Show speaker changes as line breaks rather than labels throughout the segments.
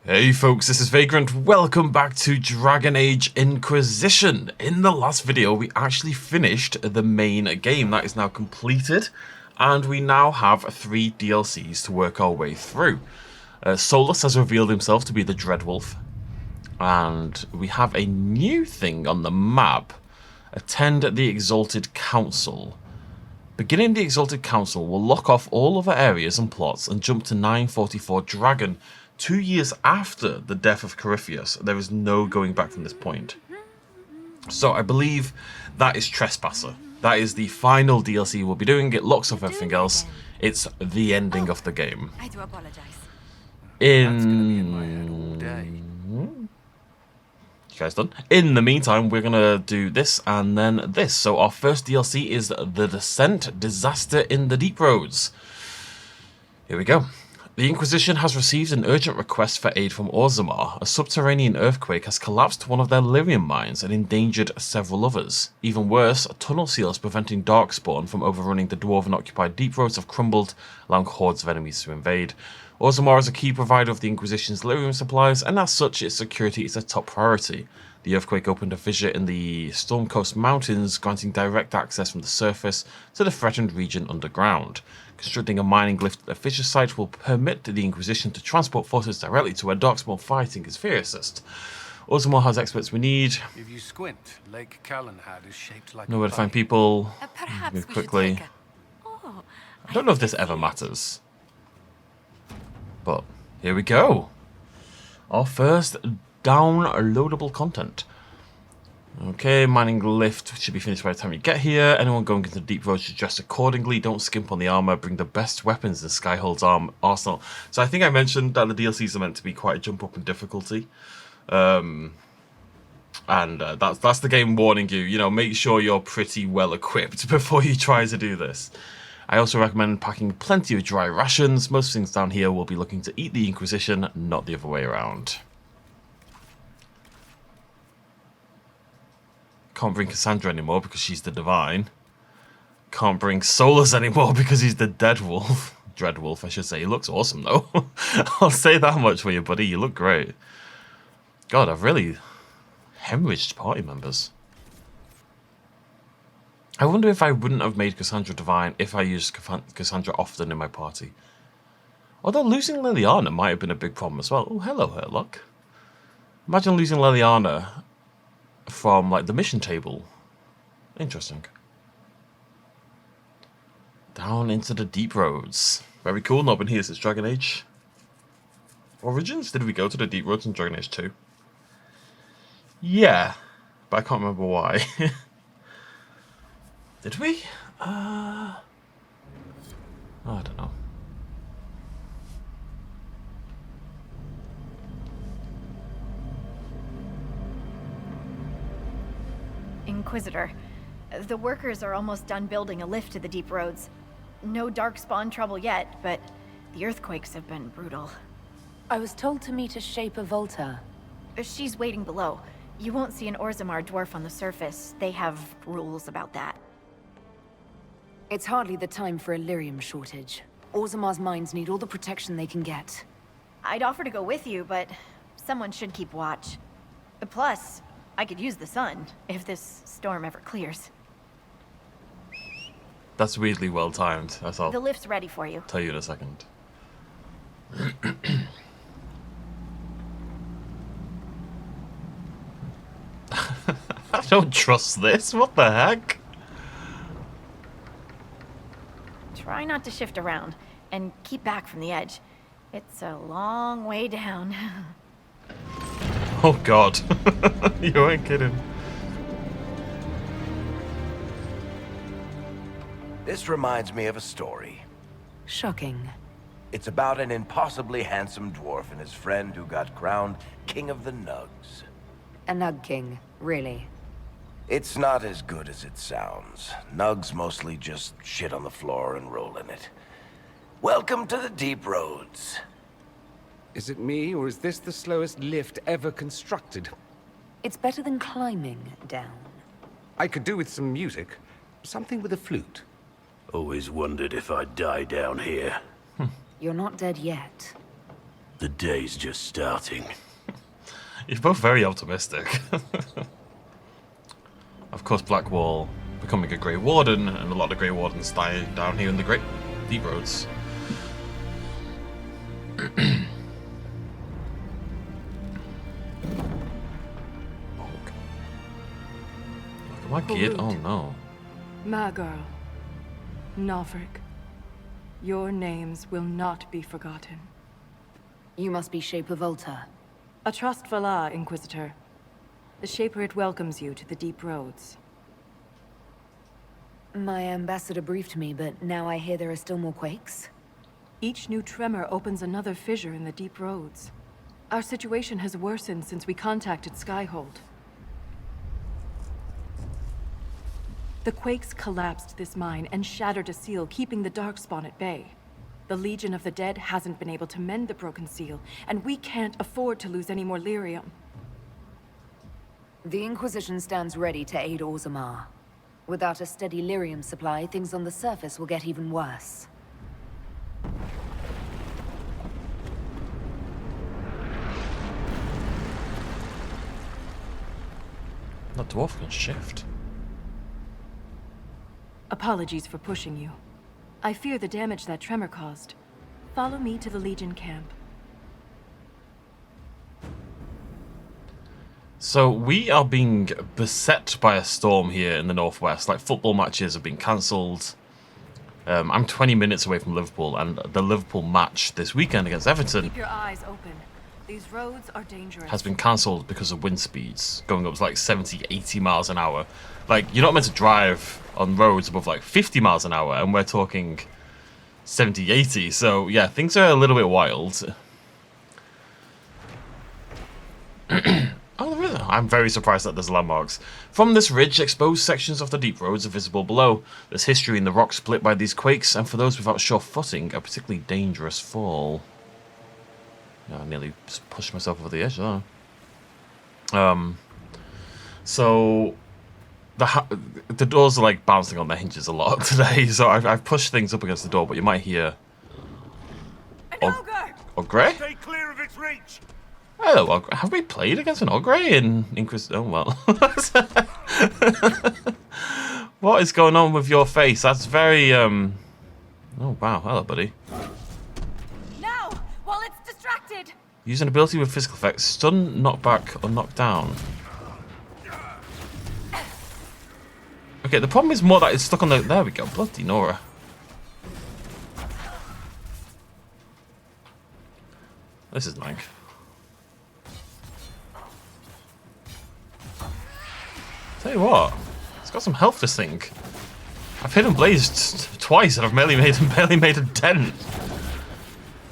Hey folks, this is Vagrant. Welcome back to Dragon Age Inquisition. In the last video, we actually finished the main game. That is now completed, and we now have 3 DLCs to work our way through. Solus has revealed himself to be the Dreadwolf, and we have a new thing on the map. Attend the Exalted Council. Beginning the Exalted Council will lock off all other areas and plots and jump to 944 Dragon. 2 years after the death of Corypheus. There is no going back from this point. So I believe that is Trespasser. That is the final DLC we'll be doing. It locks off everything else. It's the ending of the game.
I do apologize.
You guys done? In the meantime, we're gonna do this and then this. So our first DLC is The Descent: Disaster in the Deep Roads. Here we go. The Inquisition has received an urgent request for aid from Orzammar. A subterranean earthquake has collapsed one of their lyrium mines and endangered several others. Even worse, tunnel seals preventing Darkspawn from overrunning the dwarven-occupied deep roads have crumbled, allowing hordes of enemies to invade. Orzammar is a key provider of the Inquisition's lyrium supplies, and as such, its security is a top priority. The earthquake opened a fissure in the Stormcoast Mountains, granting direct access from the surface to the threatened region underground. Constructing a mining lift at the fissure site will permit the Inquisition to transport forces directly to where Darkspawn fighting is fiercest. Orzammar has experts we need.
If you squint, Lake Calenhad is shaped like
Know where to find people.
Perhaps
Move
we
quickly.
should take a...
I don't know if this ever matters. But here we go. Our first downloadable content. Okay, mining lift should be finished by the time you get here. Anyone going into the deep roads should dress accordingly. Don't skimp on the armor. Bring the best weapons in Skyhold's arsenal. So I think I mentioned that the DLCs are meant to be quite a jump up in difficulty. That's the game warning you. You know, make sure you're pretty well equipped before you try to do this. I also recommend packing plenty of dry rations. Most things down here will be looking to eat the Inquisition, not the other way around. Can't bring Cassandra anymore because she's the Divine. Can't bring Solus anymore because he's the Deadwolf. Dreadwolf, I should say. He looks awesome, though. I'll say that much for you, buddy. You look great. God, I've really hemorrhaged party members. I wonder if I wouldn't have made Cassandra Divine if I used Cassandra often in my party. Although losing Liliana might have been a big problem as well. Oh, hello, Herlock. Imagine losing Liliana from, like, the mission table. Interesting. Down into the deep roads. Very cool. Not been here since Dragon Age Origins. Did we go to the deep roads in Dragon Age 2? Yeah, but I can't remember why. Did we? I don't know.
Inquisitor, the workers are almost done building a lift to the deep roads. No Darkspawn trouble yet, but the earthquakes have been brutal.
I was told to meet a Shaper Volta.
She's waiting below. You won't see an Orzammar dwarf on the surface. They have rules about that.
It's hardly the time for a lyrium shortage. Orzammar's mines need all the protection they can get.
I'd offer to go with you, but someone should keep watch. Plus, I could use the sun if this storm ever clears.
That's weirdly well timed. That's all.
The lift's ready for you.
Tell you in a second. I don't trust this. What the heck?
Try not to shift around, and keep back from the edge. It's a long way down.
Oh god. You ain't kidding.
This reminds me of a story.
Shocking.
It's about an impossibly handsome dwarf and his friend who got crowned King of the Nugs.
A Nug King, really.
It's not as good as it sounds. Nugs mostly just shit on the floor and roll in it. Welcome to the deep roads.
Is it me, or is this the slowest lift ever constructed?
It's better than climbing down.
I could do with some music. Something with a flute.
Always wondered if I'd die down here.
You're not dead yet.
The day's just starting.
You're both very optimistic. Of course, Blackwall becoming a Grey Warden, and a lot of Grey Wardens dying down here in the Great Deep Roads. Look at my kid. Oh no.
My girl, Nalfric, your names will not be forgotten.
You must be Shaper Volta.
A trustful Inquisitor. The Shaper it welcomes you to the Deep Roads.
My ambassador briefed me, but now I hear there are still more quakes.
Each new tremor opens another fissure in the Deep Roads. Our situation has worsened since we contacted Skyhold. The quakes collapsed this mine and shattered a seal, keeping the Darkspawn at bay. The Legion of the Dead hasn't been able to mend the broken seal, and we can't afford to lose any more lyrium.
The Inquisition stands ready to aid Orzammar. Without a steady lyrium supply, things on the surface will get even worse.
That dwarf can shift.
Apologies for pushing you. I fear the damage that tremor caused. Follow me to the Legion camp.
So we are being beset by a storm here in the northwest. Like, football matches have been cancelled. I'm 20 minutes away from Liverpool, and the Liverpool match this weekend against Everton
Keep your eyes open. These roads are dangerous.
has been cancelled because of wind speeds going up to like 70, 80 miles an hour. Like, you're not meant to drive on roads above like 50 miles an hour, and we're talking 70, 80. So yeah, things are a little bit wild. Oh, there is. I'm very surprised that there's landmarks. From this ridge, exposed sections of the Deep Roads are visible below. There's history in the rock split by these quakes, and for those without sure footing, a particularly dangerous fall. Yeah, I nearly just pushed myself over the edge there. So the doors are like bouncing on their hinges a lot today, so I've pushed things up against the door, but you might hear...
An ogre!
Ogre?
Stay clear of its reach!
Hello, Ogre. Have we played against an Ogre in Inquisition? Oh, well. What is going on with your face? That's very, Oh, wow. Hello, buddy.
Now, while it's distracted!
Use an ability with physical effects. Stun, knock back, or knock down. Okay, the problem is more that it's stuck on the... There we go. Bloody Nora. This is like... Tell you what, it's got some health, this thing. I've hit and blazed twice and I've barely made a dent.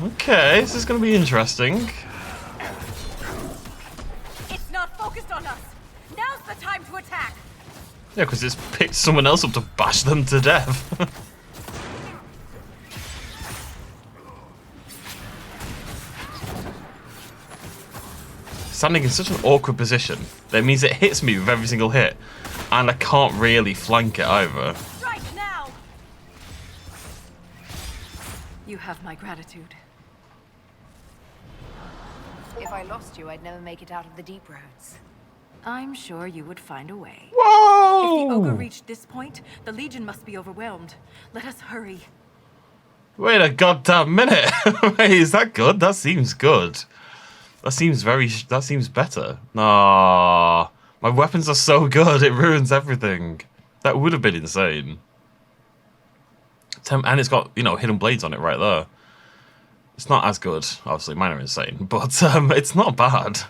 Okay, this is going to be interesting.
It's not focused on us! Now's the time to attack!
Yeah, because it's picked someone else up to bash them to death. Standing in such an awkward position, that means it hits me with every single hit, and I can't really flank it either.
Strike now! You have my gratitude.
If I lost you, I'd never make it out of the Deep Roads.
I'm sure you would find a way.
Whoa!
If the ogre reached this point, the Legion must be overwhelmed. Let us hurry.
Wait a goddamn minute! Wait, is that good? That seems good. That seems better. Ah, my weapons are so good, it ruins everything. That would have been insane. And it's got, you know, hidden blades on it right there. It's not as good. Obviously, mine are insane, but it's not bad.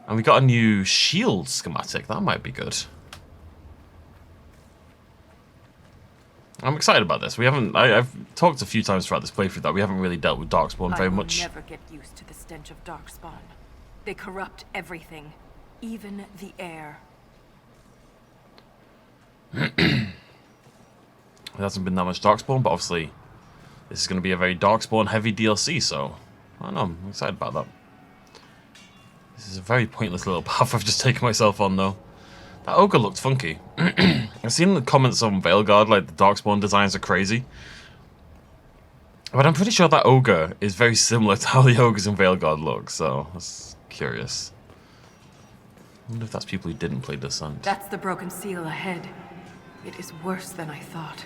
And we got a new shield schematic. That might be good. I'm excited about this. We haven't... I've talked a few times throughout this playthrough that we haven't really dealt with Darkspawn very much.
I will never get used to the stench of Darkspawn. They corrupt everything, even the air.
There hasn't been that much Darkspawn, but obviously this is going to be a very Darkspawn heavy DLC, so I don't know, I'm excited about that. This is a very pointless little path I've just taken myself on, though. That ogre looked funky. I've seen the comments on Veilguard, like the Darkspawn designs are crazy. But I'm pretty sure that ogre is very similar to how the ogres in Veilguard look, so that's curious. I wonder if that's people who didn't play Descent.
That's the broken seal ahead. It is worse than I thought.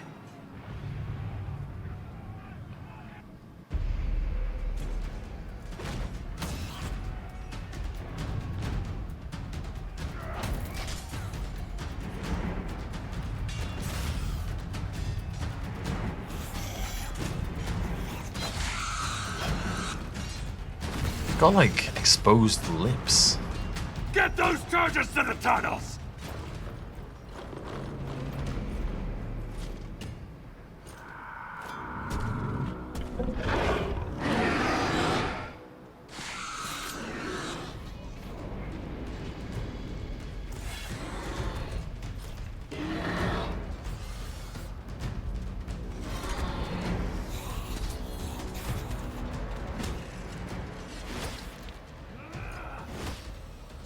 Got like exposed lips.
Get those charges to the tunnels!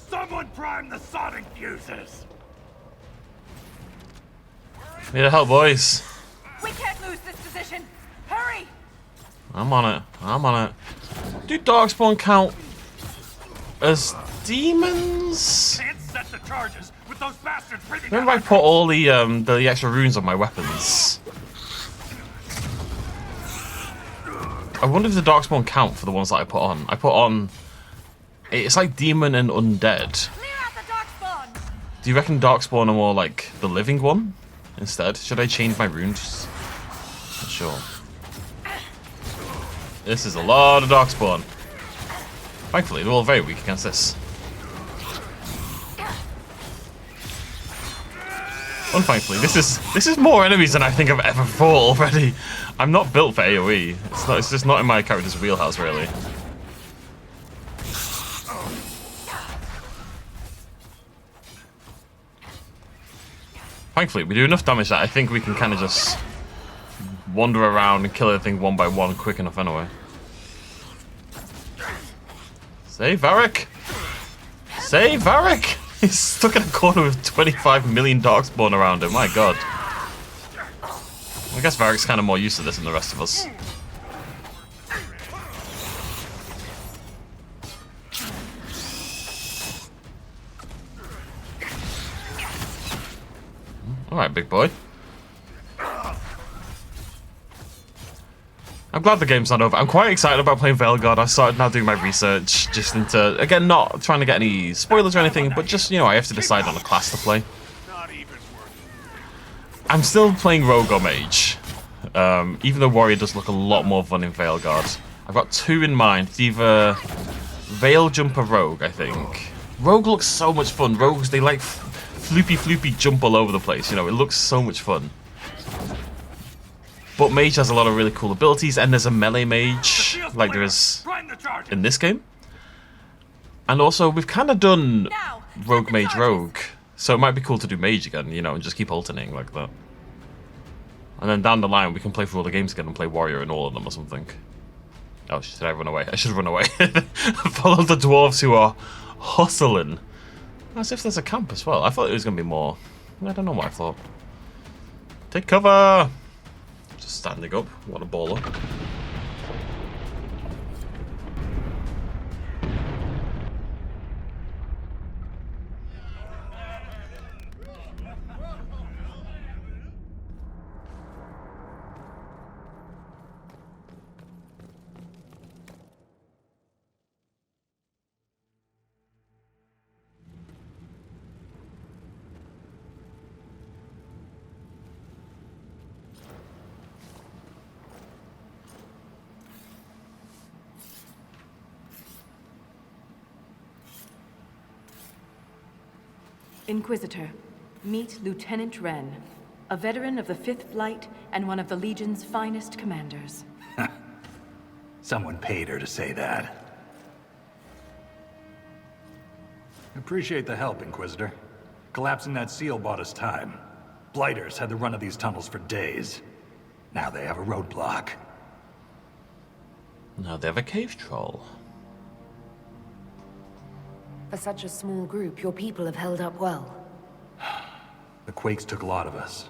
Someone prime the sodding fuses!
Need help, boys.
We can't lose this position! Hurry!
I'm on it. I'm on it. Do Darkspawn count as demons?
Can't set the charges with those bastards breathing
Remember I put all the extra runes on my weapons. I wonder if the Darkspawn count for the ones that I put on. I put on... It's like demon and undead.
Clear out the darkspawn!
Do you reckon Darkspawn are more like the living one instead? Should I change my runes? Not sure. This is a lot of Darkspawn. Thankfully, they're all very weak against this. Unthankfully, this is more enemies than I think I've ever fought already. I'm not built for AoE. It's just not in my character's wheelhouse, really. Thankfully, we do enough damage that I think we can kind of just wander around and kill everything one by one quick enough anyway. Save Varric! Save Varric! He's stuck in a corner with 25 million Darkspawn around him, my god. I guess Varric's kind of more used to this than the rest of us. Alright, big boy. I'm glad the game's not over. I'm quite excited about playing Veilguard. I started now doing my research just into, again, not trying to get any spoilers or anything, but just, you know, I have to decide on a class to play. I'm still playing Rogue or Mage. Even though Warrior does look a lot more fun in Veilguard. I've got two in mind. It's either Veil Jump or Rogue, I think. Rogue looks so much fun. Rogues, they like floopy jump all over the place, you know, it looks so much fun. But Mage has a lot of really cool abilities, and there's a melee mage, like there is in this game. And also, we've kind of done Rogue Mage Rogue, so it might be cool to do Mage again, you know, and just keep alternating like that. And then down the line, we can play through all the games again and play Warrior in all of them or something. Oh, should I run away? I should run away. Follow the dwarves who are hustling. As if there's a camp as well. I thought it was going to be more. I don't know what I thought. Take cover! Just standing up. What a baller.
Inquisitor, meet Lieutenant Wren, a veteran of the 5th Flight and one of the Legion's finest commanders.
Someone paid her to say that. Appreciate the help, Inquisitor. Collapsing that seal bought us time. Blighters had the run of these tunnels for days. Now they have a roadblock.
Now they have a cave troll.
For such a small group, your people have held up well.
The Quakes took a lot of us.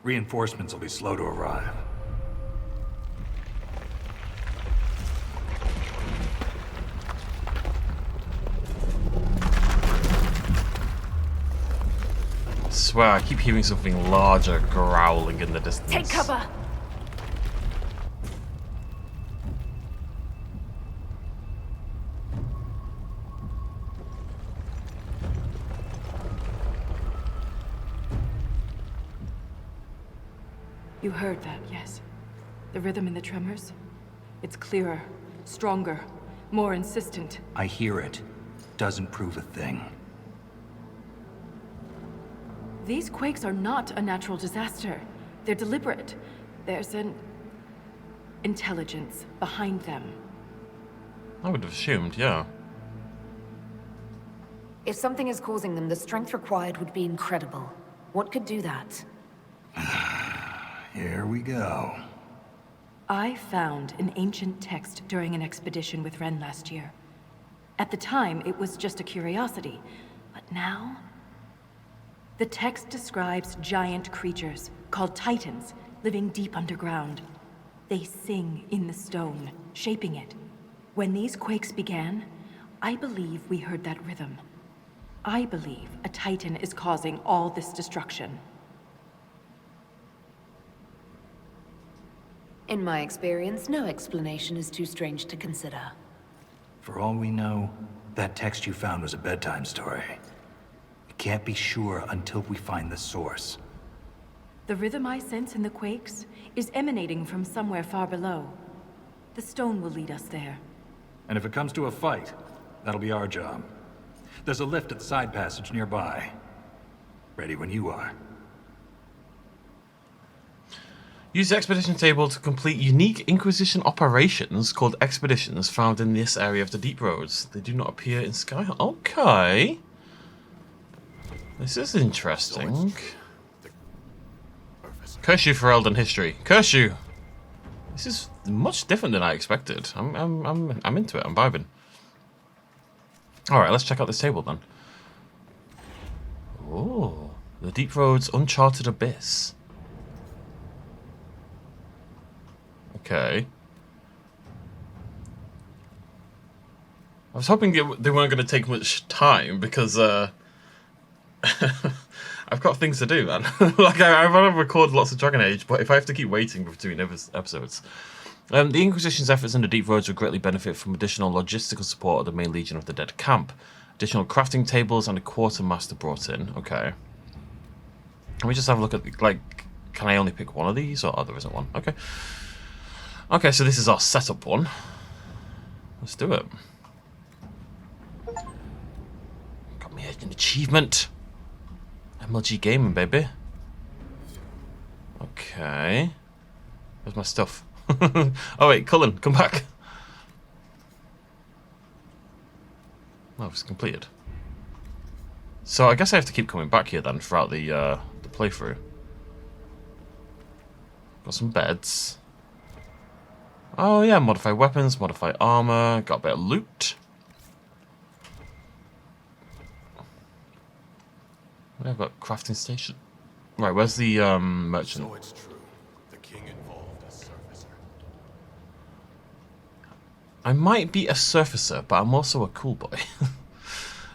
Reinforcements will be slow to arrive.
swear I keep hearing something larger growling in the distance.
Take cover!
You heard that, yes? The rhythm in the tremors? It's clearer, stronger, more insistent.
I hear it. Doesn't prove a thing.
These quakes are not a natural disaster. They're deliberate. There's an intelligence behind them.
I would have assumed, yeah.
If something is causing them, the strength required would be incredible. What could do that?
Here we go.
I found an ancient text during an expedition with Ren last year. At the time, it was just a curiosity. But now... The text describes giant creatures, called Titans, living deep underground. They sing in the stone, shaping it. When these quakes began, I believe we heard that rhythm. I believe a Titan is causing all this destruction.
In my experience, no explanation is too strange to consider.
For all we know, that text you found was a bedtime story. We can't be sure until we find the source.
The rhythm I sense in the quakes is emanating from somewhere far below. The stone will lead us there.
And if it comes to a fight, that'll be our job. There's a lift at the side passage nearby. Ready when you are.
Use the expedition table to complete unique Inquisition operations called expeditions found in this area of the Deep Roads. They do not appear in Sky. Okay. This is interesting. Curse you for Elden history. Curse you. This is much different than I expected. I'm into it. I'm vibing. All right, let's check out this table then. Oh, the Deep Roads Uncharted Abyss. Okay. I was hoping they weren't going to take much time because I've got things to do, man. Like I want to record lots of Dragon Age, but if I have to keep waiting between episodes. The Inquisition's efforts in the Deep Roads will greatly benefit from additional logistical support of the main Legion of the Dead camp. Additional crafting tables and a quartermaster brought in. Okay. Can we just have a look at, like, can I only pick one of these? Or there isn't one. Okay. Okay, so this is our setup one. Let's do it. Got me an achievement. MLG Gaming, baby. Okay. Where's my stuff? Oh wait, Cullen, come back. Oh, it's completed. So I guess I have to keep coming back here then throughout the playthrough. Got some beds. Oh yeah, modify weapons, modify armor, got a bit of loot. I've got crafting station. Right, where's the merchant?
So it's true. The king involved a surfacer.
I might be a surfacer, but I'm also a cool boy.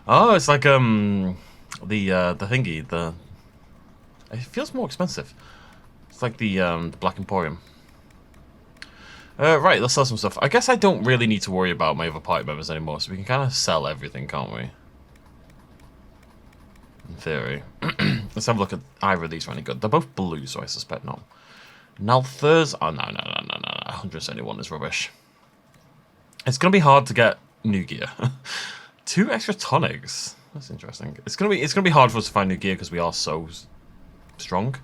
Oh, it's like the thingy, the it feels more expensive. It's like the Black Emporium. Right, let's sell some stuff. I guess I don't really need to worry about my other party members anymore, so we can kind of sell everything, can't we? In theory. Let's have a look at either of these for any good. They're both blue, so I suspect not. Nalthur's... Oh, no. 171 is rubbish. It's going to be hard to get new gear. 2 extra tonics. That's interesting. It's going to be hard for us to find new gear because we are so strong.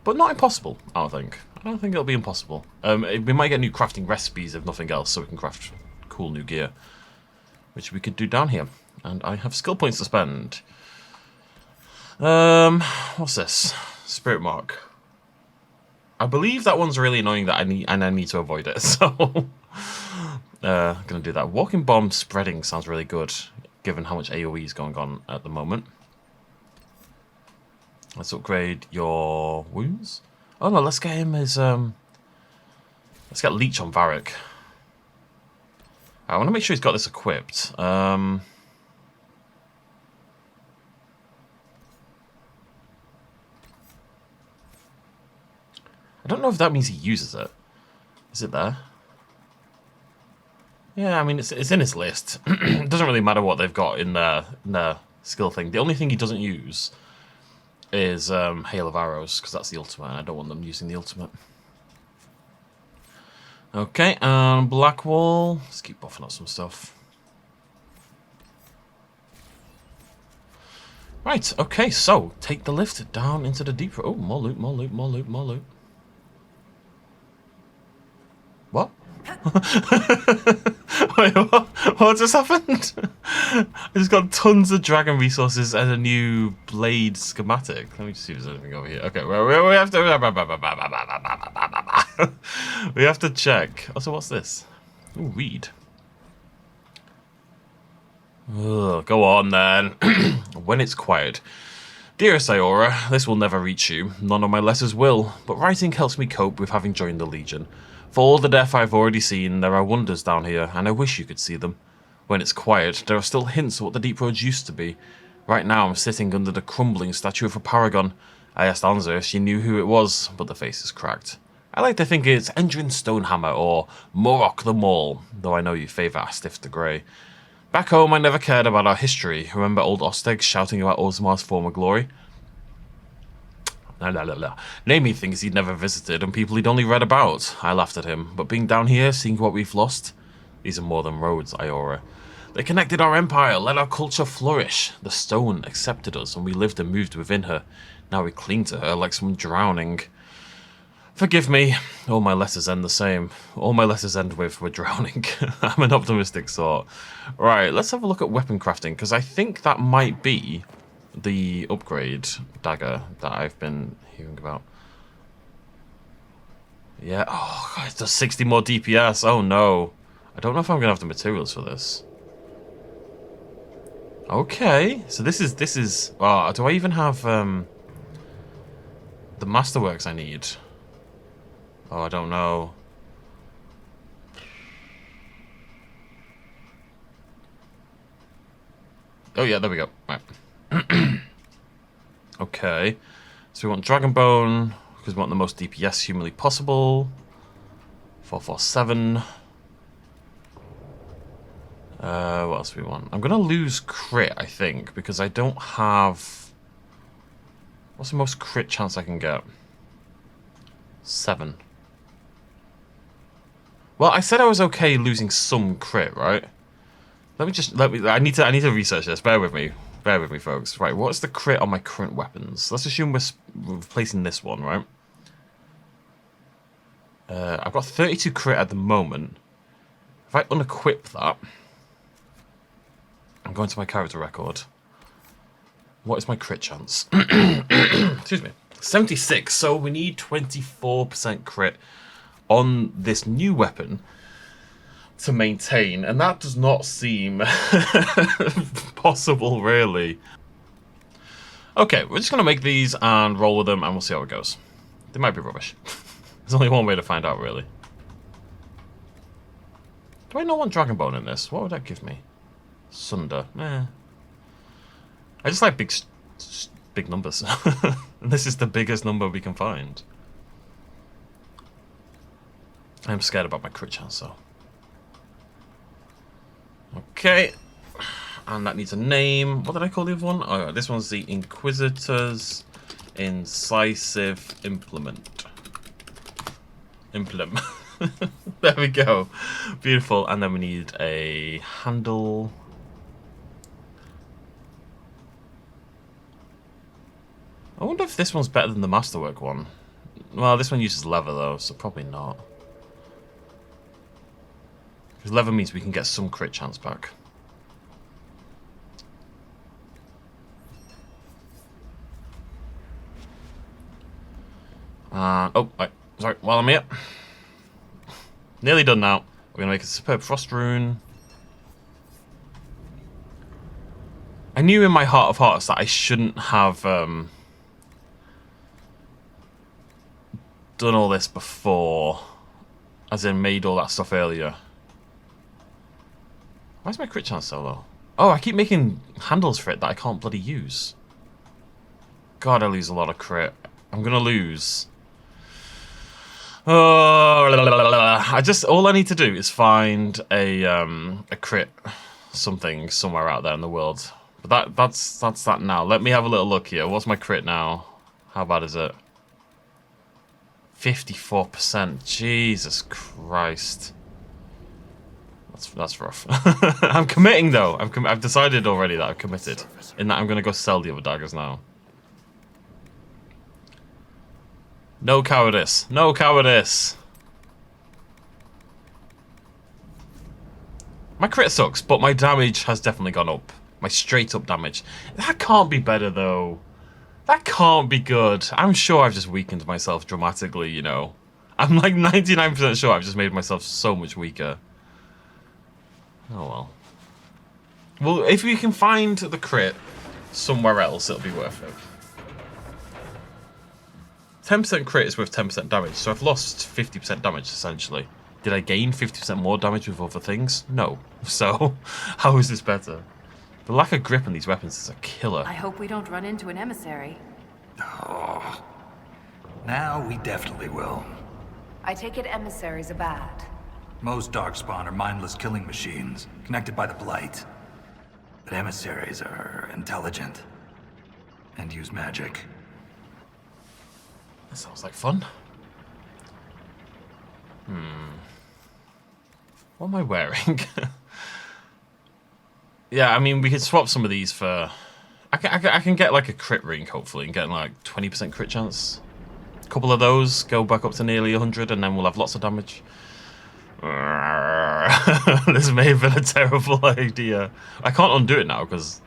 But not impossible, I don't think. I don't think it'll be impossible. We might get new crafting recipes, if nothing else, so we can craft cool new gear. Which we could do down here. And I have skill points to spend. What's this? Spirit Mark. I believe that one's really annoying that I need to avoid it, so... gonna do that. Walking Bomb spreading sounds really good, given how much AoE is going on at the moment. Let's upgrade your wounds. Oh no, let's get him his let's get Leech on Varric. I want to make sure he's got this equipped. I don't know if that means he uses it. Is it there? Yeah, I mean, it's in his list. It doesn't really matter what they've got in their skill thing. The only thing he doesn't use is Hail of Arrows, because that's the ultimate, and I don't want them using the ultimate. Okay, and Blackwall. Let's keep buffing up some stuff. Right, okay, so take the lift down into the deep. Oh, more loot, more loot, more loot, more loot. What? Wait, what just happened? I just got tons of dragon resources and a new blade schematic. Let me just see if there's anything over here. Okay, well, we have to we have to check. Also, what's this? Ooh, read. Ugh, go on then. When it's quiet. Dearest Iora, this will never reach you. None of my letters will, but writing helps me cope with having joined the Legion. For all the death I've already seen, there are wonders down here, and I wish you could see them. When it's quiet, there are still hints of what the Deep Roads used to be. Right now I'm sitting under the crumbling statue of a paragon. I asked Anza if she knew who it was, but the face is cracked. I like to think it's Endrin Stonehammer or Morok the Maul, though I know you favour Astif the Grey. Back home I never cared about our history. Remember old Osteg shouting about Orzamar's former glory? Naming things he'd never visited and people he'd only read about. I laughed at him, but being down here, seeing what we've lost, these are more than roads, Iora. They connected our empire, let our culture flourish. The stone accepted us and we lived and moved within her. Now we cling to her like someone drowning. Forgive me, all my letters end the same. All my letters end with we're drowning. I'm an optimistic sort. Right, let's have a look at weapon crafting, because I think that might be the upgrade dagger that I've been hearing about. Yeah, oh God, it does 60 more DPS. Oh no. I don't know if I'm gonna have the materials for this. Okay, so this is oh, do I even have the masterworks I need? Oh, I don't know. Oh yeah, there we go. Right. Okay, so we want Dragon Bone because we want the most DPS humanly possible. 447. What else do we want? I'm gonna lose crit, I think, because I don't have. What's the most crit chance I can get? 7. Well, I said I was okay losing some crit, right? I need to research this. Bear with me, folks. Right, what's the crit on my current weapons? Let's assume we're replacing this one, right? I've got 32 crit at the moment. If I unequip that, I'm going to my character record. What is my crit chance? Excuse me. 76. So we need 24% crit on this new weapon to maintain, and that does not seem possible, really. Okay, we're just going to make these and roll with them, and we'll see how it goes. They might be rubbish. There's only one way to find out, really. Do I not want Dragon Bone in this? What would that give me? Sunder. Eh. I just like big numbers. And this is the biggest number we can find. I'm scared about my crit chance, though. Okay. And that needs a name. What did I call the other one? Oh, this one's the Inquisitor's Incisive Implement. There we go. Beautiful. And then we need a handle. I wonder if this one's better than the Masterwork one. Well, this one uses leather, though, so probably not. Because leather means we can get some crit chance back. Oh, right. Sorry, while I'm here. Nearly done now. We're going to make a superb frost rune. I knew in my heart of hearts that I shouldn't have done all this before. As in, made all that stuff earlier. Why's my crit chance so low? Oh, I keep making handles for it that I can't bloody use. God, I lose a lot of crit. I'm going to lose Oh, all I need to do is find a crit something somewhere out there in the world. But that's that now. Let me have a little look here. What's my crit now? How bad is it? 54%. Jesus Christ. That's rough. I'm committing though. I've decided already that I've committed. In that I'm gonna go sell the other daggers now. No cowardice. No cowardice. My crit sucks, but my damage has definitely gone up. My straight up damage. That can't be better though. That can't be good. I'm sure I've just weakened myself dramatically, you know. I'm like 99% sure I've just made myself so much weaker. Oh well. Well, if we can find the crit somewhere else, it'll be worth it. 10% crit is worth 10% damage, so I've lost 50% damage, essentially. Did I gain 50% more damage with other things? No. So, how is this better? The lack of grip on these weapons is a killer.
I hope we don't run into an emissary.
Oh. Now we definitely will.
I take it emissaries are bad.
Most Darkspawn are mindless killing machines, connected by the Blight. But emissaries are intelligent. And use magic.
That sounds like fun. What am I wearing? Yeah, I mean, we could swap some of these for... I can get like a crit ring, hopefully, and get like 20% crit chance. A couple of those, go back up to nearly 100, and then we'll have lots of damage. This may have been a terrible idea. I can't undo it now, because...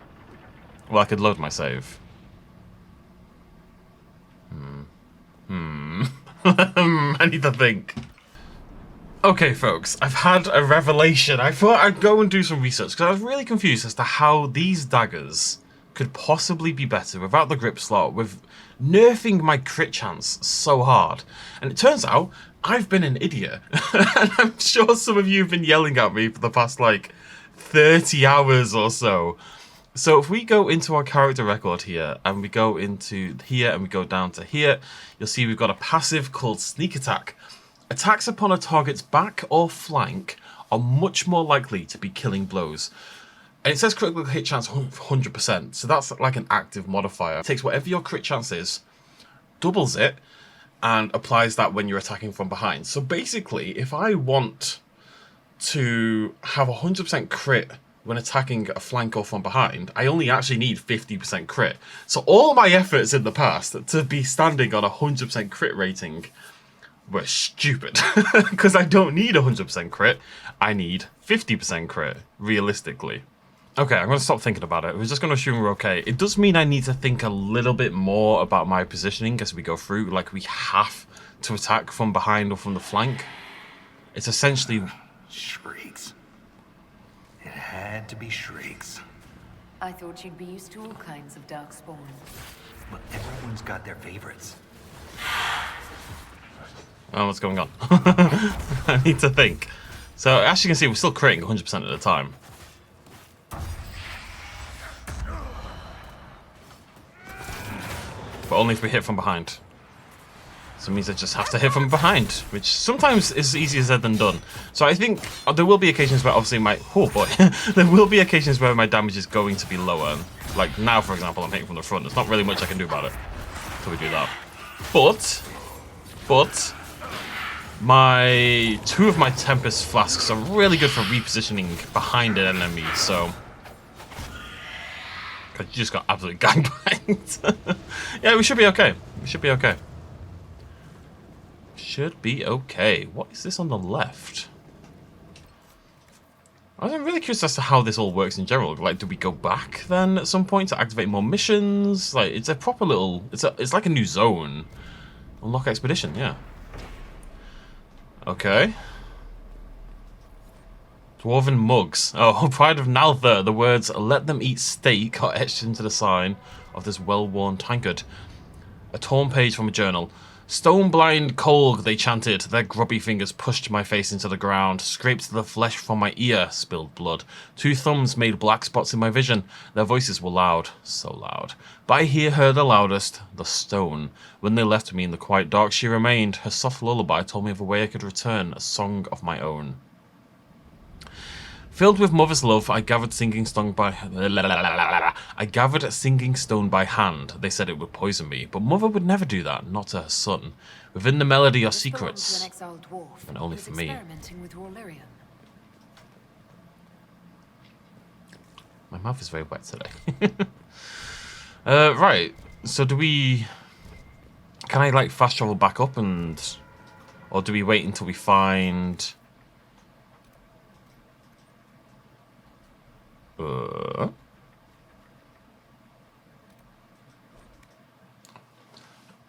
Well, I could load my save. I need to think. Okay, folks, I've had a revelation. I thought I'd go and do some research, because I was really confused as to how these daggers could possibly be better without the grip slot, with nerfing my crit chance so hard. And it turns out, I've been an idiot. And I'm sure some of you have been yelling at me for the past, like, 30 hours or so. So if we go into our character record here, and we go into here, and we go down to here, you'll see we've got a passive called Sneak Attack. Attacks upon a target's back or flank are much more likely to be killing blows. And it says critical hit chance 100%, so that's like an active modifier. It takes whatever your crit chance is, doubles it, and applies that when you're attacking from behind. So basically, if I want to have 100% crit when attacking a flank or from behind, I only actually need 50% crit. So all my efforts in the past to be standing on a 100% crit rating were stupid. Because I don't need 100% crit, I need 50% crit, realistically. Okay, I'm going to stop thinking about it. We're just going to assume we're okay. It does mean I need to think a little bit more about my positioning as we go through. Like, we have to attack from behind or from the flank. It's essentially...
Shrieks. It had to be shrieks.
I thought you'd be used to all kinds of darkspawn.
But everyone's got their favorites.
Oh, what's going on? I need to think. So, as you can see, we're still critting 100% at a time. But only if we hit from behind. So it means I just have to hit from behind, which sometimes is easier said than done. So I think there will be occasions where obviously my... Oh boy. There will be occasions where my damage is going to be lower. Like now, for example, I'm hitting from the front. There's not really much I can do about it until we do that. But... two of my Tempest Flasks are really good for repositioning behind an enemy, so... Cause you just got absolutely gangbanged. Yeah, we should be okay. We should be okay. Should be okay. What is this on the left? I'm really curious as to how this all works in general. Like, do we go back then at some point to activate more missions? Like, it's a proper little... It's like a new zone. Unlock expedition, yeah. Okay. Dwarven mugs. Oh, Pride of Naltha. The words, let them eat steak, are etched into the sign of this well-worn tankard. A torn page from a journal. Stone blind cold, they chanted. Their grubby fingers pushed my face into the ground, scraped the flesh from my ear, spilled blood. 2 thumbs made black spots in my vision. Their voices were loud, so loud. But I hear her the loudest, the stone. When they left me in the quiet dark, she remained. Her soft lullaby told me of a way I could return, a song of my own. Filled with mother's love, I gathered singing stone by hand. They said it would poison me, but mother would never do that, not to her son. Within the melody are
This belonged to
secrets,
an exiled dwarf
and only
who was
for me.
experimenting with Rollerium.
My mouth is very wet today. Right. So do we? Can I like fast travel back up or do we wait until we find?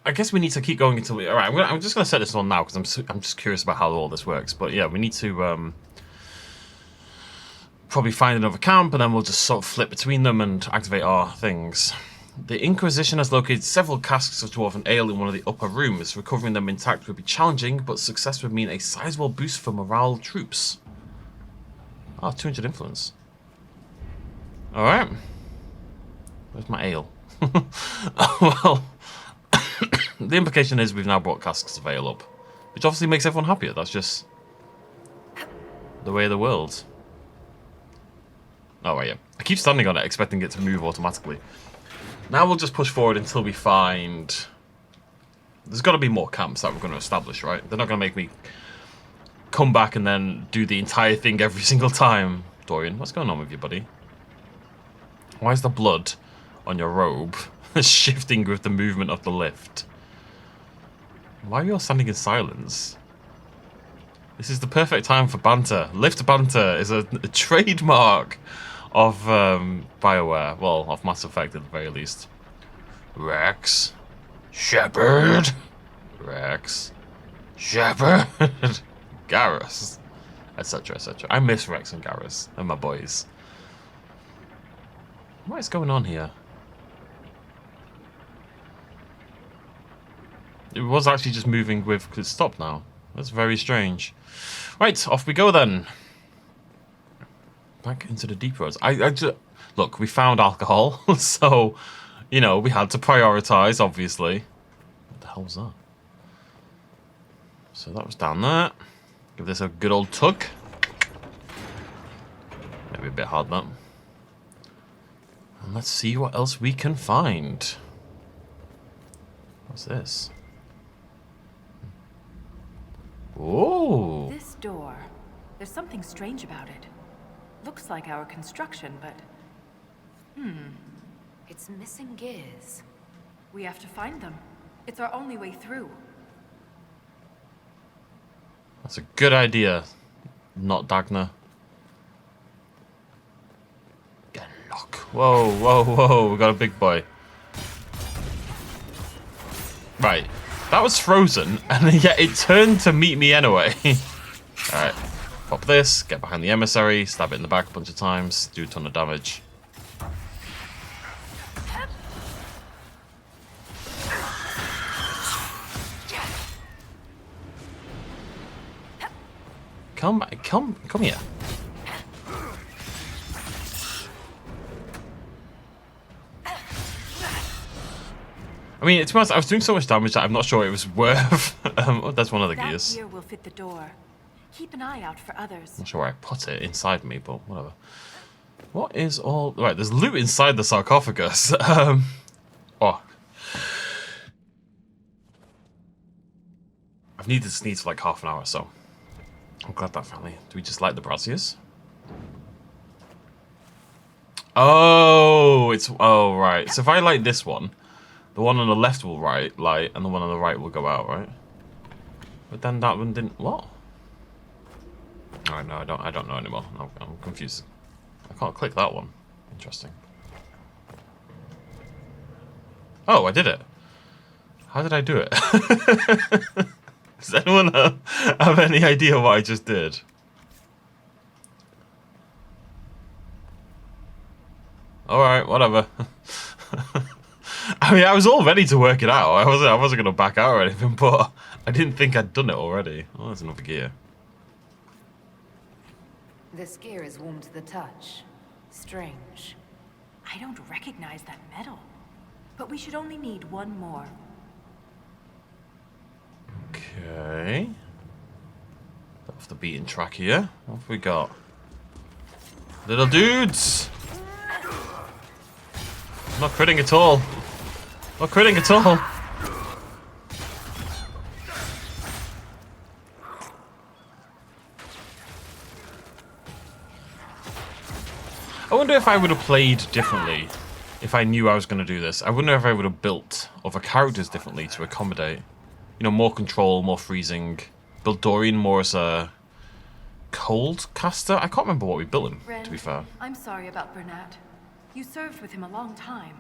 I guess we need to keep going until we. All right, I'm just gonna set this on now because I'm just curious about how all this works. But yeah, we need to probably find another camp, and then we'll just sort of flip between them and activate our things. The Inquisition has located several casks of dwarven ale in one of the upper rooms. Recovering them intact would be challenging, but success would mean a sizable boost for morale troops. Ah, 200 influence. Alright. Where's my ale? Well, the implication is we've now brought casks of ale up, which obviously makes everyone happier. That's just the way of the world. Oh, right, yeah. I keep standing on it, expecting it to move automatically. Now we'll just push forward until we find... There's got to be more camps that we're going to establish, right? They're not going to make me come back and then do the entire thing every single time. Dorian, what's going on with you, buddy? Why is the blood on your robe shifting with the movement of the lift? Why are you all standing in silence? This is the perfect time for banter. Lift banter is a trademark of BioWare. Well, of Mass Effect at the very least. Rex. Shepard. Rex. Shepard. Garrus. Etc, etc. I miss Rex and Garrus and my boys. What is going on here? It was actually just moving with... It's stopped now. That's very strange. Right, off we go then. Back into the deep roads. I just... Look, we found alcohol, so, you know, we had to prioritize, obviously. What the hell was that? So that was down there. Give this a good old tug. Maybe a bit hard, that. And let's see what else we can find. What's this? Oh!
This door. There's something strange about it. Looks like our construction, but...
It's missing gears.
We have to find them. It's our only way through.
That's a good idea. Not Dagna. Get a knock. Whoa, whoa, whoa. We got a big boy. Right. That was frozen, and yet it turned to meet me anyway. Alright. Pop this, get behind the emissary, stab it in the back a bunch of times, do a ton of damage. Come here. I mean, to be honest, I was doing so much damage that I'm not sure it was worth. Oh, that's one of the gears.
That gear will fit the door. Keep an eye out for others.
Not sure where I put it inside me, but whatever. What is all right? There's loot inside the sarcophagus. Oh, I've needed to sneeze for like half an hour or so. I'm glad that finally. Do we just light the braziers? Oh, it's right. So if I light this one, the one on the left will light, and the one on the right will go out, right? But then that one didn't. What? Oh no, I don't know anymore. I'm confused. I can't click that one. Interesting. Oh, I did it. How did I do it? Does anyone have any idea what I just did? Alright, whatever. I mean, I was all ready to work it out. I wasn't going to back out or anything, but I didn't think I'd done it already. Oh, there's another gear.
This gear is warm to the touch. Strange.
I don't recognize that metal. But we should only need one more.
Okay. Off the beaten track here. What have we got? Little dudes! Not critting at all. Not critting at all. I wonder if I would have played differently if I knew I was going to do this. I wonder if I would have built other characters differently to accommodate. You know, more control, more freezing. Built Dorian more as a cold caster. I can't remember what we built him, to be fair.
I'm sorry about Bernat. You served with him a long time.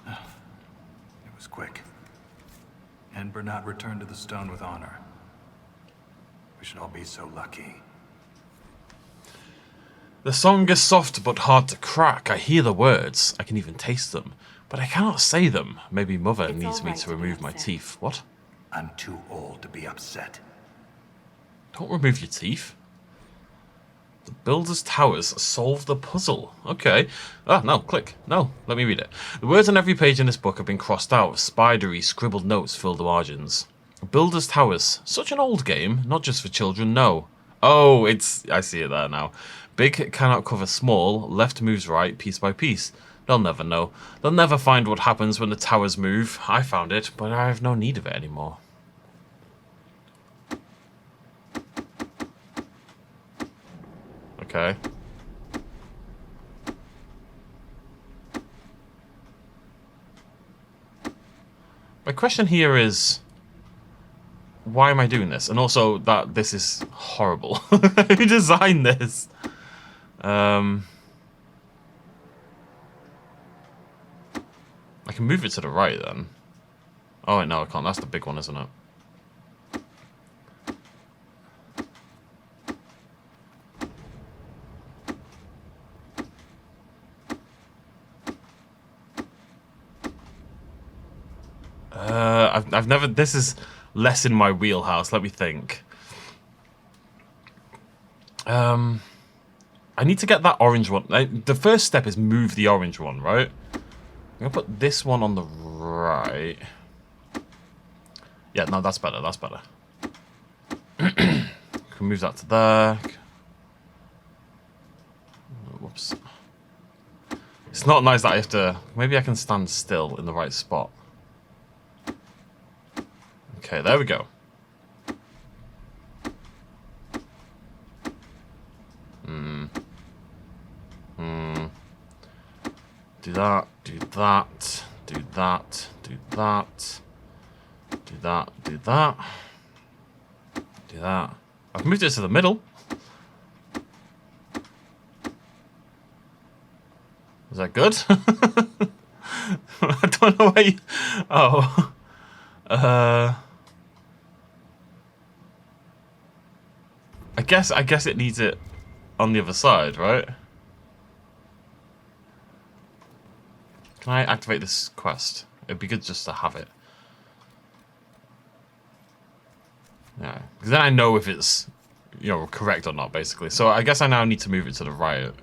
It was quick. And Bernat returned to the stone with honor. We should all be so lucky.
The song is soft but hard to crack. I hear the words. I can even taste them. But I cannot say them. Maybe Mother
It's
needs
all
me
right
to
to be
remove my
upset.
teeth. What?
I'm too old to be upset.
Don't remove your teeth. The Builder's Towers solve the puzzle. Okay. Ah, no, click. No, let me read it. The words on every page in this book have been crossed out. Spidery, scribbled notes fill the margins. Builder's Towers. Such an old game. Not just for children, no. Oh, I see it there now. Big cannot cover small. Left moves right, piece by piece. They'll never know. They'll never find what happens when the towers move. I found it, but I have no need of it anymore. Okay. My question here is, why am I doing this? And also that this is horrible. Who designed this? I can move it to the right then. Oh wait, no I can't. That's the big one, isn't it? I've never. This is less in my wheelhouse. Let me think. I need to get that orange one. The first step is move the orange one, right? I'm gonna put this one on the right. Yeah, no, that's better. That's better. Can move that to there. Whoops. It's not nice that I have to. Maybe I can stand still in the right spot. Okay, there we go. Do that, do that, do that, do that, do that, do that, do that. I've moved it to the middle. Is that good? I don't know where you... Oh. I guess it needs it on the other side, right? Can I activate this quest? It'd be good just to have it. Yeah, because then I know if it's, you know, correct or not, basically. So I guess I now need to move it to the right.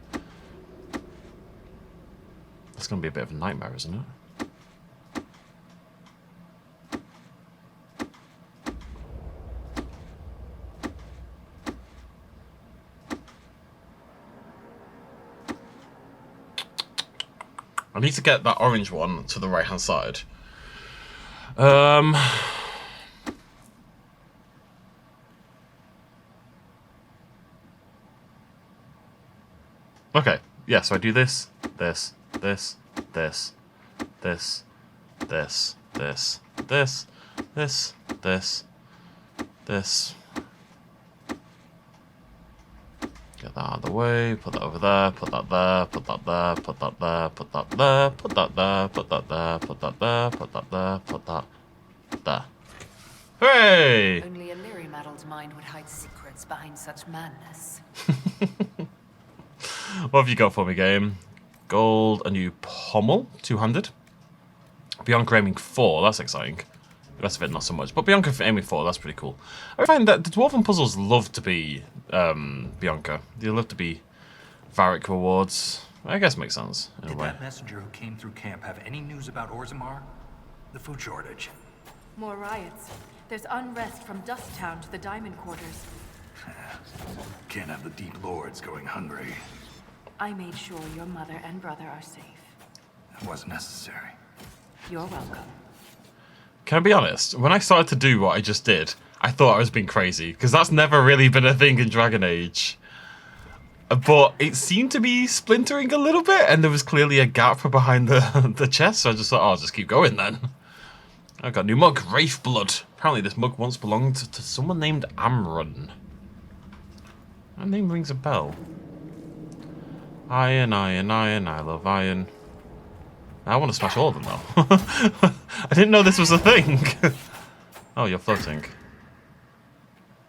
That's going to be a bit of a nightmare, isn't it? I need to get that orange one to the right-hand side. Okay, yeah, so I do this, this, this, this, this, this, this, this, this, this, this. Get that out of the way, put that over there, put that there, put that there, put that there, put that there, put that there, put that there, put that there, put that there, put that there. Hooray!
Only a Lyrium-addled mind would hide secrets behind such madness.
What have you got for me, game? Gold, a new pommel, 200. Bianca aiming 4, that's exciting. The rest of it, not so much. But Bianca aiming 4, that's pretty cool. I find that the Dwarven puzzles love to be Bianca. They love to be Varric rewards. I guess makes sense, in a
Did
way.
that messenger who came through camp have any news about Orzammar? The food shortage.
More riots. There's unrest from Dust Town to the Diamond Quarters.
Can't have the Deep Lords going hungry.
I made sure your mother and brother are safe.
That wasn't necessary.
You're welcome.
Can I be honest? When I started to do what I just did, I thought I was being crazy, because that's never really been a thing in Dragon Age. But it seemed to be splintering a little bit, and there was clearly a gap behind the chest, so I just thought, oh, I'll just keep going then. I've got a new mug, Wraith Blood. Apparently this mug once belonged to someone named Amrun. That name rings a bell. Iron, iron, iron, I love iron. I want to smash all of them, though. I didn't know this was a thing. Oh, you're floating.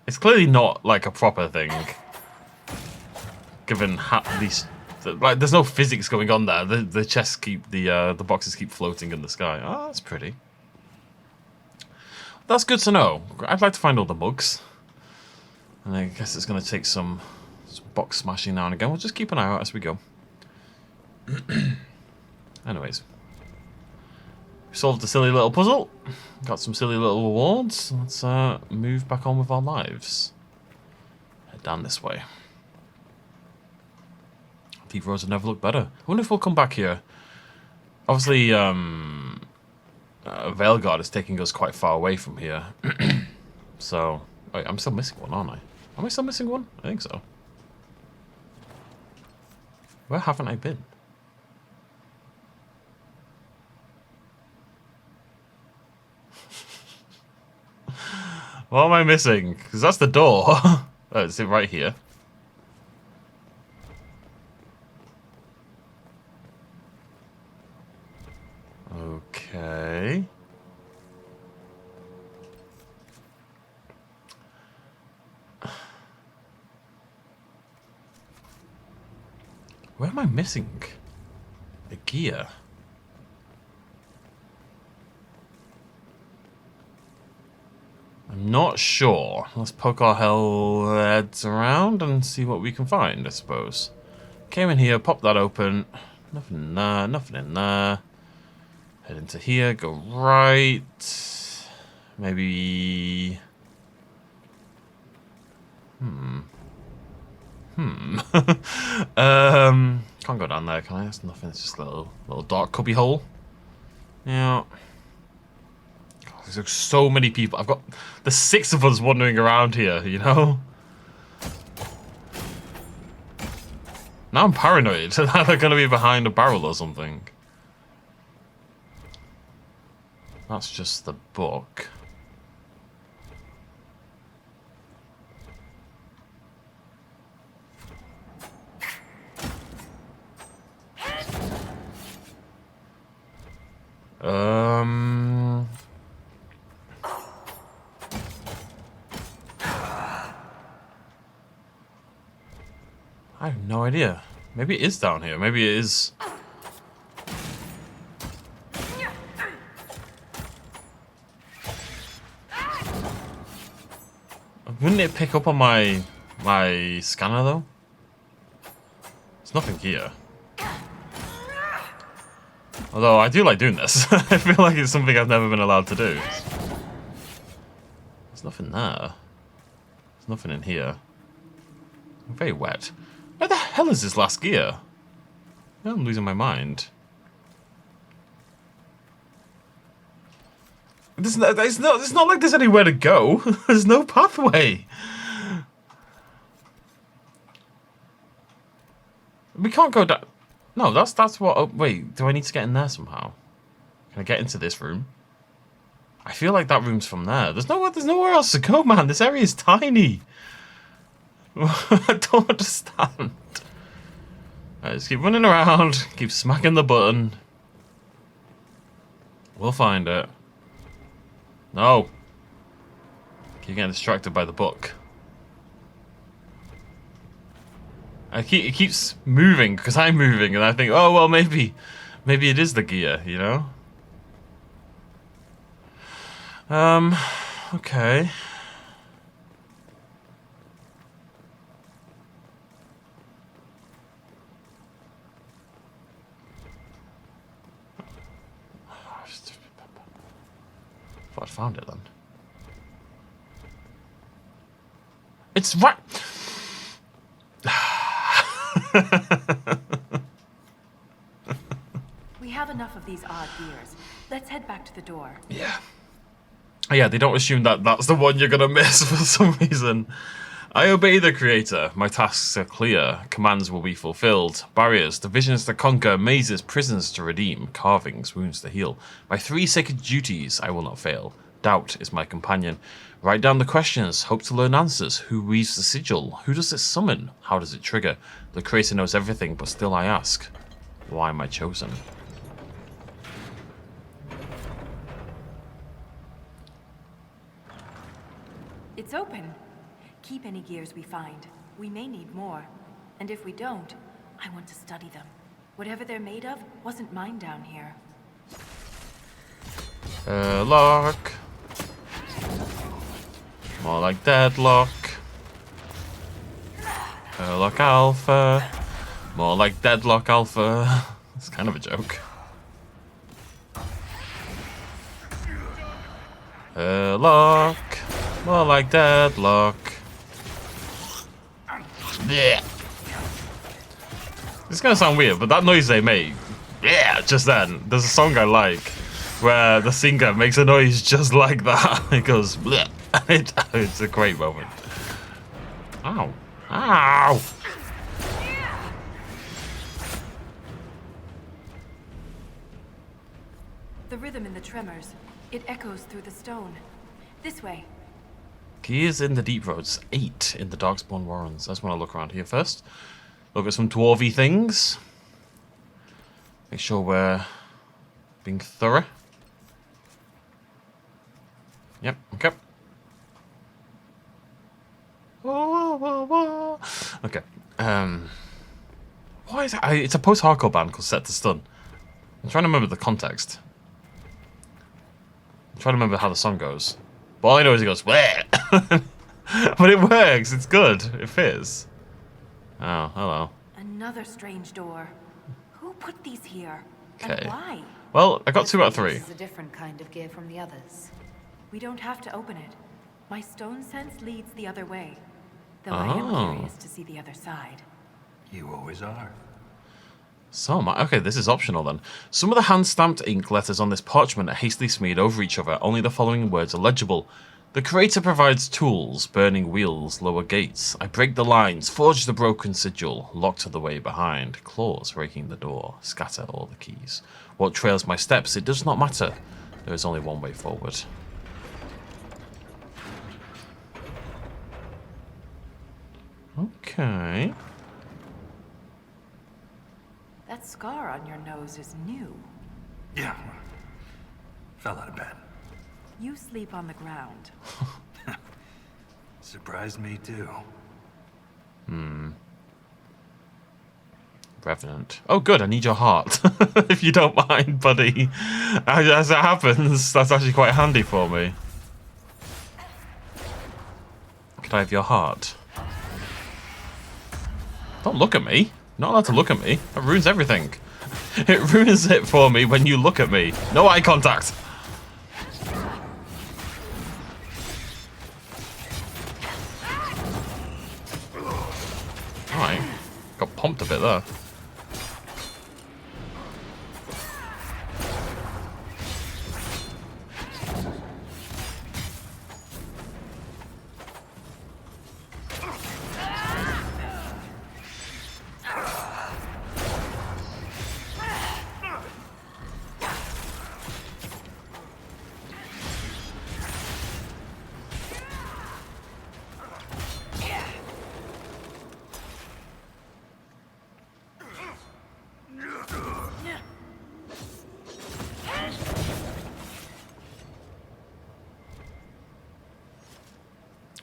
It's clearly not, like, a proper thing. Given these... Like, there's no physics going on there. The chests keep... The boxes keep floating in the sky. Oh, that's pretty. That's good to know. I'd like to find all the mugs. And I guess it's going to take some box smashing now and again. We'll just keep an eye out as we go. Anyways. We solved a silly little puzzle. Got some silly little rewards. Let's move back on with our lives. Head down this way. Deep roads have never looked better. I wonder if we'll come back here. Obviously, Veilguard is taking us quite far away from here. So, wait, I'm still missing one, aren't I? Am I still missing one? I think so. Where haven't I been? What am I missing? Because that's the door. Oh, it's right here. Okay. Where am I missing the gear? I'm not sure. Let's poke our hell heads around and see what we can find, I suppose. Came in here, pop that open. Nothing in there, nothing in there. Head into here, go right. Maybe... Can't go down there, can I? There's nothing, it's just a little dark cubby hole. Yeah. God, there's so many people. I've got the 6 of us wandering around here, you know? Now I'm paranoid that they're gonna be behind a barrel or something. That's just the book. I have no idea. Maybe it is down here. Maybe it is... Wouldn't it pick up on my scanner, though? There's nothing here. Although, I do like doing this. I feel like it's something I've never been allowed to do. There's nothing there. There's nothing in here. I'm very wet. Where the hell is this last gear? I'm losing my mind. It's not like there's anywhere to go. There's no pathway. We can't go down. No, that's what. Oh, wait, do I need to get in there somehow? Can I get into this room? I feel like that room's from there. There's nowhere else to go, man. This area is tiny. I don't understand. Right, just keep running around, keep smacking the button. We'll find it. No. Keep getting distracted by the book. It keeps moving because I'm moving, and I think, oh well, maybe it is the gear, you know. Okay. Thought I'd found it then. It's right.
We have enough of these odd gears. Let's head back to the door.
Yeah. Yeah, they don't assume that that's the one you're gonna miss for some reason. I obey the Creator. My tasks are clear. Commands will be fulfilled. Barriers, divisions to conquer, mazes, prisons to redeem, carvings, wounds to heal. My 3 sacred duties I will not fail. Doubt is my companion. Write down the questions. Hope to learn answers. Who weaves the sigil? Who does it summon? How does it trigger? The Creator knows everything, but still I ask. Why am I chosen?
It's open. Keep any gears we find. We may need more. And if we don't, I want to study them. Whatever they're made of wasn't mine down here.
Lock. More like deadlock. Lock alpha. More like deadlock alpha. It's kind of a joke. Lock. More like deadlock. Yeah. It's gonna sound weird, but that noise they make, yeah, just then. There's a song I like where the singer makes a noise just like that. It goes, bleh. It's a great moment. Ow. Ow.
The rhythm in the tremors. It echoes through the stone. This way.
Gears in the Deep Roads, 8 in the Darkspawn Warrens. I just want to look around here first. Look at some dwarvy things. Make sure we're being thorough. Yep, okay. Okay. Why is it? It's a post-hardcore band called Set to Stun. I'm trying to remember the context. I'm trying to remember how the song goes. But all I know is it goes, where? But it works. It's good. It fits. Oh, hello.
Another strange door. Who put these here?
Okay.
And why?
Well, I got 2 out of 3.
This is a different kind of gear from the others.
We don't have to open it. My stone sense leads the other way. Though I am curious to see the other side.
You always are.
Okay, this is optional then. Some of the hand-stamped ink letters on this parchment are hastily smeared over each other. Only the following words are legible. The Creator provides tools, burning wheels, lower gates. I break the lines, forge the broken sigil, lock to the way behind. Claws raking the door, scatter all the keys. What trails my steps, it does not matter. There is only one way forward. Okay.
That scar on your nose is new.
Yeah. Fell out of bed.
You sleep on the ground.
Surprised me too.
Revenant. Oh, good. I need your heart. If you don't mind, buddy. As it happens, that's actually quite handy for me. Could I have your heart? Don't look at me. You're not allowed to look at me. That ruins everything. It ruins it for me when you look at me. No eye contact. Alright. Got pumped a bit there.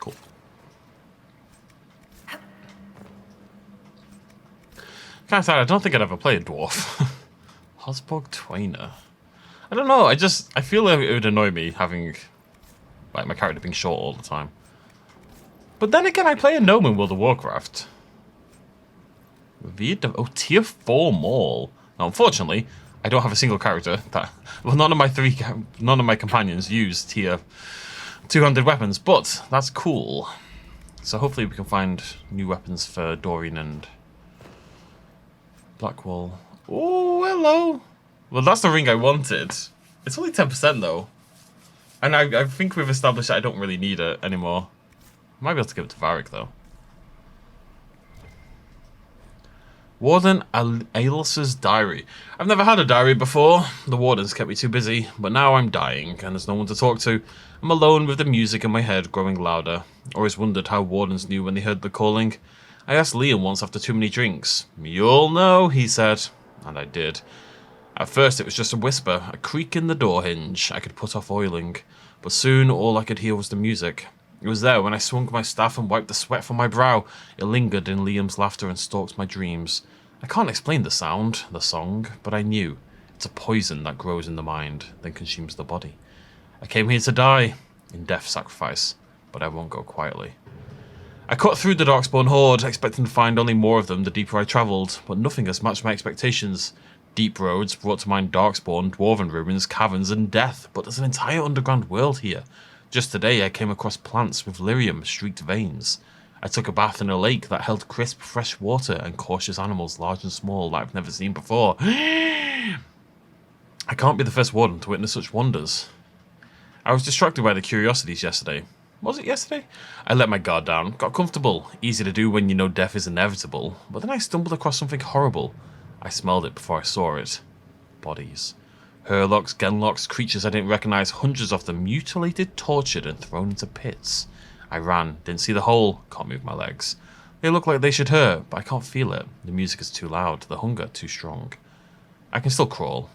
Cool. Kind of sad. I don't think I'd ever play a dwarf. Hosborg Twainer. I don't know. I feel like it would annoy me having Like, my character being short all the time. But then again, I play a gnome in World of Warcraft. Oh, tier 4 Maul. Now, unfortunately, I don't have a single character that... Well, none of my companions use tier 200 weapons, but that's cool. So hopefully we can find new weapons for Dorian and Blackwall. Oh, hello. Well, that's the ring I wanted. It's only 10% though. And I think we've established that I don't really need it anymore. I might be able to give it to Varric though. Warden Aelus's diary. I've never had a diary before. The wardens kept me too busy, but now I'm dying and there's no one to talk to. I'm alone with the music in my head growing louder. Always wondered how wardens knew when they heard the calling. I asked Liam once after too many drinks. You'll know, he said. And I did. At first it was just a whisper, a creak in the door hinge I could put off oiling. But soon all I could hear was the music. It was there when I swung my staff and wiped the sweat from my brow. It lingered in Liam's laughter and stalked my dreams. I can't explain the sound, the song, but I knew. It's a poison that grows in the mind, then consumes the body. I came here to die, in death sacrifice, but I won't go quietly. I cut through the Darkspawn horde, expecting to find only more of them the deeper I travelled, but nothing has matched my expectations. Deep roads brought to mind Darkspawn, dwarven ruins, caverns, and death, but there's an entire underground world here. Just today I came across plants with lyrium-streaked veins. I took a bath in a lake that held crisp, fresh water and cautious animals large and small that I've never seen before. I can't be the first warden to witness such wonders. I was distracted by the curiosities yesterday. Was it yesterday? I let my guard down, got comfortable. Easy to do when you know death is inevitable. But then I stumbled across something horrible. I smelled it before I saw it. Bodies. Hurlocks, genlocks, creatures I didn't recognize, hundreds of them mutilated, tortured, and thrown into pits. I ran, didn't see the hole, can't move my legs. They look like they should hurt, but I can't feel it. The music is too loud, the hunger too strong. I can still crawl.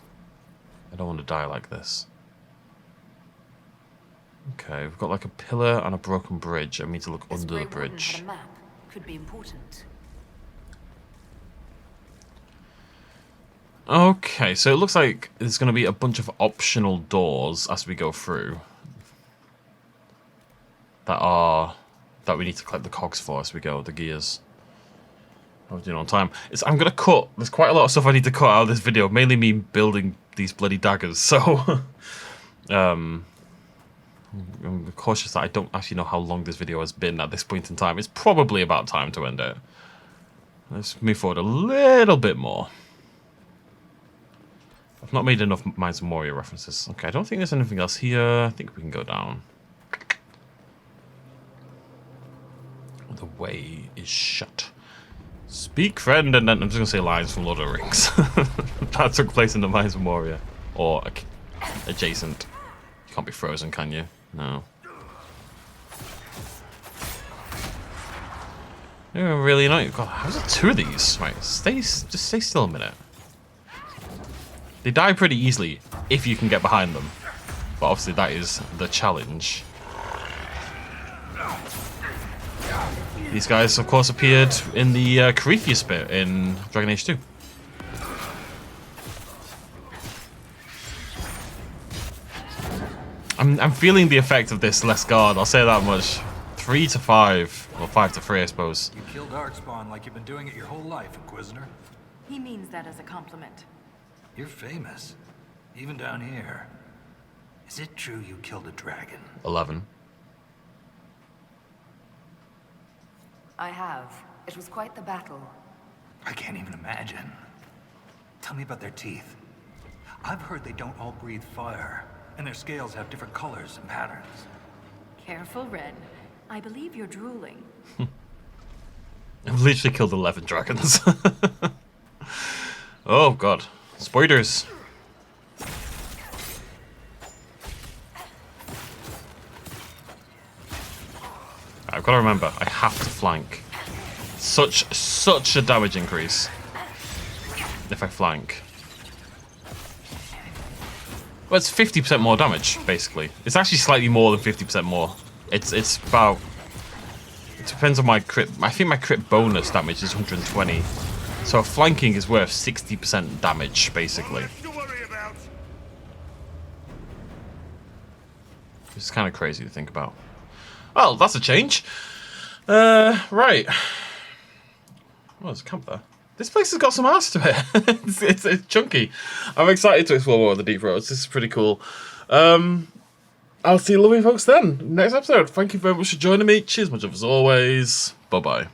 I don't want to die like this. Okay, we've got like a pillar and a broken bridge. I need to look under the bridge.
Had a map. Could be important.
Okay, so it looks like there's going to be a bunch of optional doors as we go through. That we need to collect the cogs for as we go, the gears. I was doing on time. I'm going to cut. There's quite a lot of stuff I need to cut out of this video, mainly me building these bloody daggers. So, I'm cautious that I don't actually know how long this video has been at this point in time. It's probably about time to end it. Let's move forward a little bit more. I've not made enough Mines of Moria references. Okay, I don't think there's anything else here. I think we can go down. The way is shut. Speak, friend, and then I'm just going to say lines from Lord of the Rings. That took place in the Mines of Moria. Or adjacent. You can't be frozen, can you? No. You're really annoying. God, how's it two of these? Right, just stay still a minute. They die pretty easily if you can get behind them. But obviously that is the challenge. These guys, of course, appeared in the Corypheus bit in Dragon Age 2. I'm feeling the effect of this less guard, I'll say that much. 3 to 5, or 5 to 3, I suppose.
You killed Darkspawn like you've been doing it your whole life, Inquisitor.
He means that as a compliment.
You're famous, even down here. Is it true you killed a dragon?
11.
I have. It was quite the battle.
I can't even imagine. Tell me about their teeth. I've heard they don't all breathe fire, and their scales have different colors and patterns.
Careful, Ren. I believe you're drooling.
I've literally killed 11 dragons. Oh god. Spoilers. I've got to remember, I have to flank. Such a damage increase if I flank. Well, it's 50% more damage, basically. It's actually slightly more than 50% more. It's about... It depends on my crit. I think my crit bonus damage is 120. So flanking is worth 60% damage, basically. It's kind of crazy to think about. Well, that's a change. Right. Oh, there's a camp there. This place has got some arse to it. it's chunky. I'm excited to explore more of the deep roads. This is pretty cool. I'll see you lovely folks then. Next episode. Thank you very much for joining me. Cheers much as always. Bye-bye.